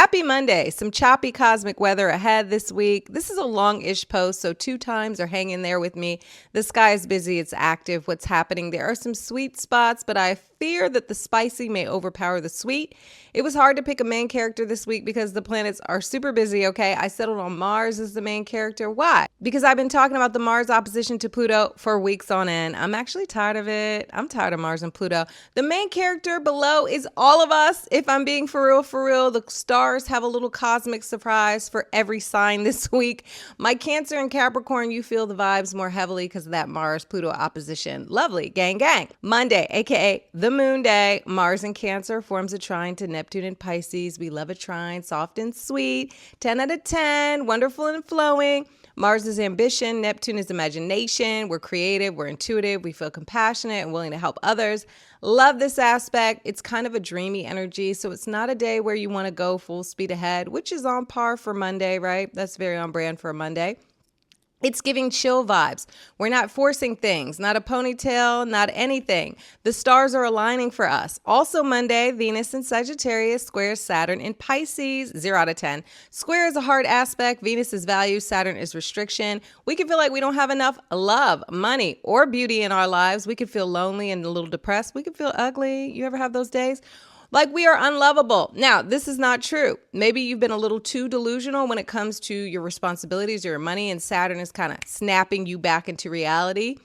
Happy Monday. Some choppy cosmic weather ahead this week. This is a long-ish post, so 2 times are hanging there with me. The sky is busy. It's active. What's happening? There are some sweet spots, but I fear that the spicy may overpower the sweet. It was hard to pick a main character this week because the planets are super busy, okay? I settled on Mars as the main character. Why? Because I've been talking about the Mars opposition to Pluto for weeks on end. I'm actually tired of it. I'm tired of Mars and Pluto. The main character below is all of us. If I'm being for real, the stars have a little cosmic surprise for every sign this week. My Cancer and Capricorn, you feel the vibes more heavily because of that Mars-Pluto opposition. Lovely. Gang, gang. Monday, aka the Moon Day. Mars in Cancer forms a trine to Neptune and Pisces. We love a trine, soft and sweet. 10 out of 10, wonderful and flowing. Mars is ambition. Neptune is imagination. We're creative. We're intuitive. We feel compassionate and willing to help others. Love this aspect. It's kind of a dreamy energy. So it's not a day where you want to go full speed ahead, which is on par for Monday, right? That's very on brand for a Monday. It's giving chill vibes. We're not forcing things, not a ponytail, not anything. The stars are aligning for us. Also Monday, Venus in Sagittarius squares Saturn in Pisces, 0 out of 10. Square is a hard aspect. Venus is value. Saturn is restriction. We can feel like we don't have enough love, money, or beauty in our lives. We can feel lonely and a little depressed. We can feel ugly. You ever have those days? Like we are unlovable. Now, this is not true. Maybe you've been a little too delusional when it comes to your responsibilities or your money, and Saturn is kind of snapping you back into reality.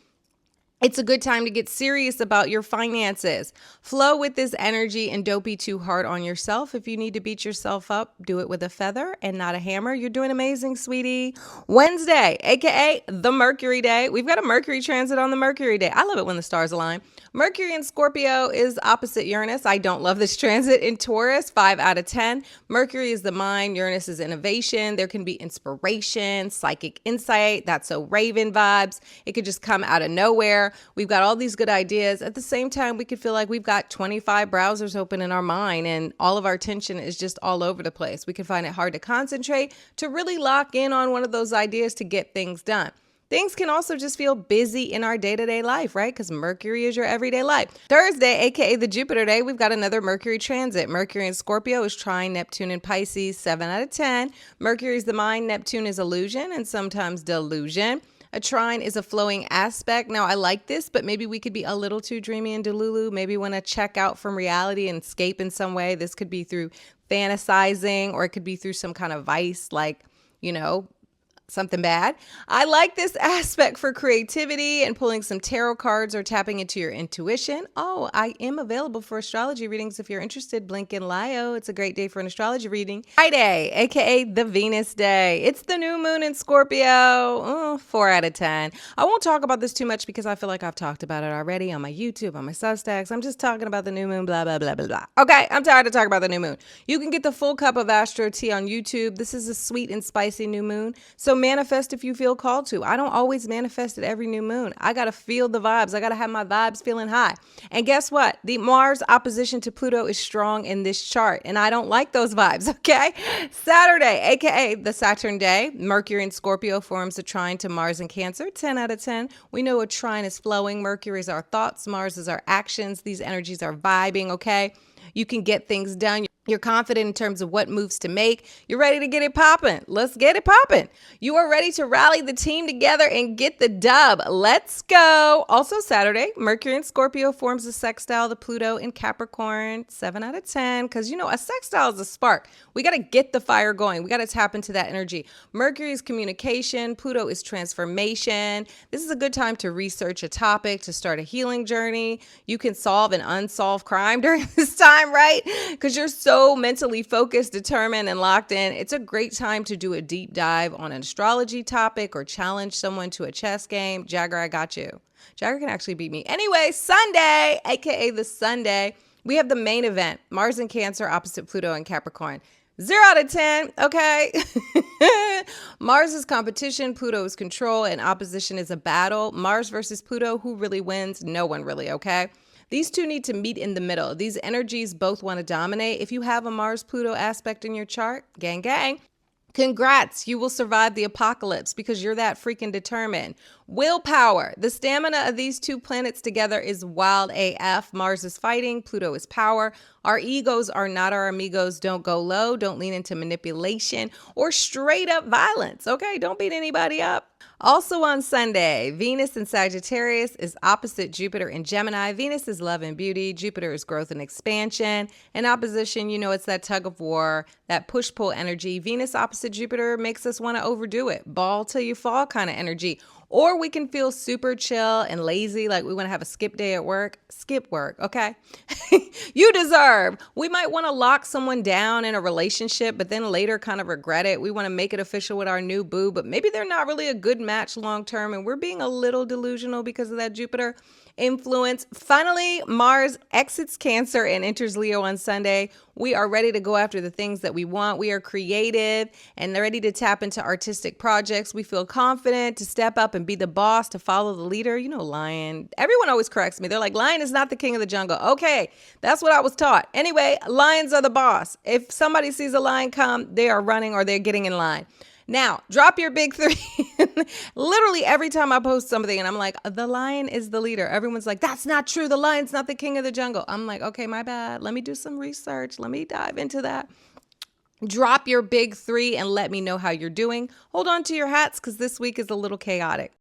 It's a good time to get serious about your finances. Flow with this energy and don't be too hard on yourself. If you need to beat yourself up, do it with a feather and not a hammer. You're doing amazing, sweetie. Wednesday, aka the Mercury day. We've got a Mercury transit on the Mercury day. I love it when the stars align. Mercury in Scorpio is opposite Uranus. I don't love this transit. In Taurus, 5 out of 10. Mercury is the mind. Uranus is innovation. There can be inspiration, psychic insight. That's so Raven vibes. It could just come out of nowhere. We've got all these good ideas. At the same time, we could feel like we've got 25 browsers open in our mind and all of our attention is just all over the place. We can find it hard to concentrate, to really lock in on one of those ideas to get things done. Things can also just feel busy in our day-to-day life, right? Because Mercury is your everyday life. Thursday, aka the Jupiter day, we've got another Mercury transit. Mercury in Scorpio is trine Neptune and Pisces, 7 out of 10. Mercury is the mind, Neptune is illusion and sometimes delusion. A trine is a flowing aspect. Now, I like this, but maybe we could be a little too dreamy and delulu. Maybe want to check out from reality and escape in some way. This could be through fantasizing, or it could be through some kind of vice, like, something bad. I like this aspect for creativity and pulling some tarot cards or tapping into your intuition. Oh, I am available for astrology readings if you're interested. Blink in Lio. It's a great day for an astrology reading. Friday, aka the Venus day. It's the new moon in Scorpio. 4 out of 10. I won't talk about this too much because I feel like I've talked about it already on my YouTube, on my Substacks. I'm just talking about the new moon, blah, blah, blah, blah, blah. Okay, I'm tired of talking about the new moon. You can get the full cup of Astro tea on YouTube. This is a sweet and spicy new moon. So manifest if you feel called to. I don't always manifest at every new moon. I got to feel the vibes. I got to have my vibes feeling high. And guess what? The Mars opposition to Pluto is strong in this chart, and I don't like those vibes, okay? Saturday, aka the Saturn day, Mercury in Scorpio forms a trine to Mars in Cancer, 10 out of 10. We know a trine is flowing. Mercury is our thoughts. Mars is our actions. These energies are vibing, okay? You can get things done. You're confident in terms of what moves to make. You're ready to get it popping. Let's get it popping. You are ready to rally the team together and get the dub. Let's go. Also Saturday, Mercury in Scorpio forms a sextile to Pluto in Capricorn, 7 out of 10. Because, a sextile is a spark. We got to get the fire going. We got to tap into that energy. Mercury is communication. Pluto is transformation. This is a good time to research a topic, to start a healing journey. You can solve an unsolved crime during this time, right? Because you're so mentally focused, determined, and locked in. It's a great time to do a deep dive on an astrology topic or challenge someone to a chess game. Jagger, I got you. Jagger can actually beat me. Anyway, Sunday, aka the Sunday, we have the main event. Mars in Cancer opposite Pluto in Capricorn. 0 out of 10, okay? Mars is competition, Pluto is control, and opposition is a battle. Mars versus Pluto, who really wins? No one really, okay? These two need to meet in the middle. These energies both want to dominate. If you have a Mars-Pluto aspect in your chart, gang, gang, congrats, you will survive the apocalypse because you're that freaking determined. Willpower. The stamina of these two planets together is wild AF. Mars is fighting, Pluto is power. Our egos are not our amigos. Don't go low. Don't lean into manipulation or straight up violence. Okay, don't beat anybody up. Also on Sunday, Venus in Sagittarius is opposite Jupiter in Gemini. Venus is love and beauty. Jupiter is growth and expansion. In opposition, you know, it's that tug of war, that push-pull energy. Venus opposite Jupiter makes us want to overdo it. Ball till you fall kind of energy. Or we can feel super chill and lazy, like we want to have a skip day at work. Skip work, okay? You deserve. We might want to lock someone down in a relationship, but then later kind of regret it. We want to make it official with our new boo, but maybe they're not really a good match long term, and we're being a little delusional because of that Jupiter influence. Finally, Mars exits Cancer and enters Leo on Sunday. We are ready to go after the things that we want. We are creative and ready to tap into artistic projects. We feel confident to step up and be the boss, to follow the leader. You know, lion. Everyone always corrects me. They're like, lion is not the king of the jungle. Okay, that's what I was taught. Anyway, lions are the boss. If somebody sees a lion come, they are running or they're getting in line. Now, drop your big three. Literally every time I post something and I'm like, the lion is the leader. Everyone's like, that's not true. The lion's not the king of the jungle. I'm like, okay, my bad. Let me do some research. Let me dive into that. Drop your big three and let me know how you're doing. Hold on to your hats because this week is a little chaotic.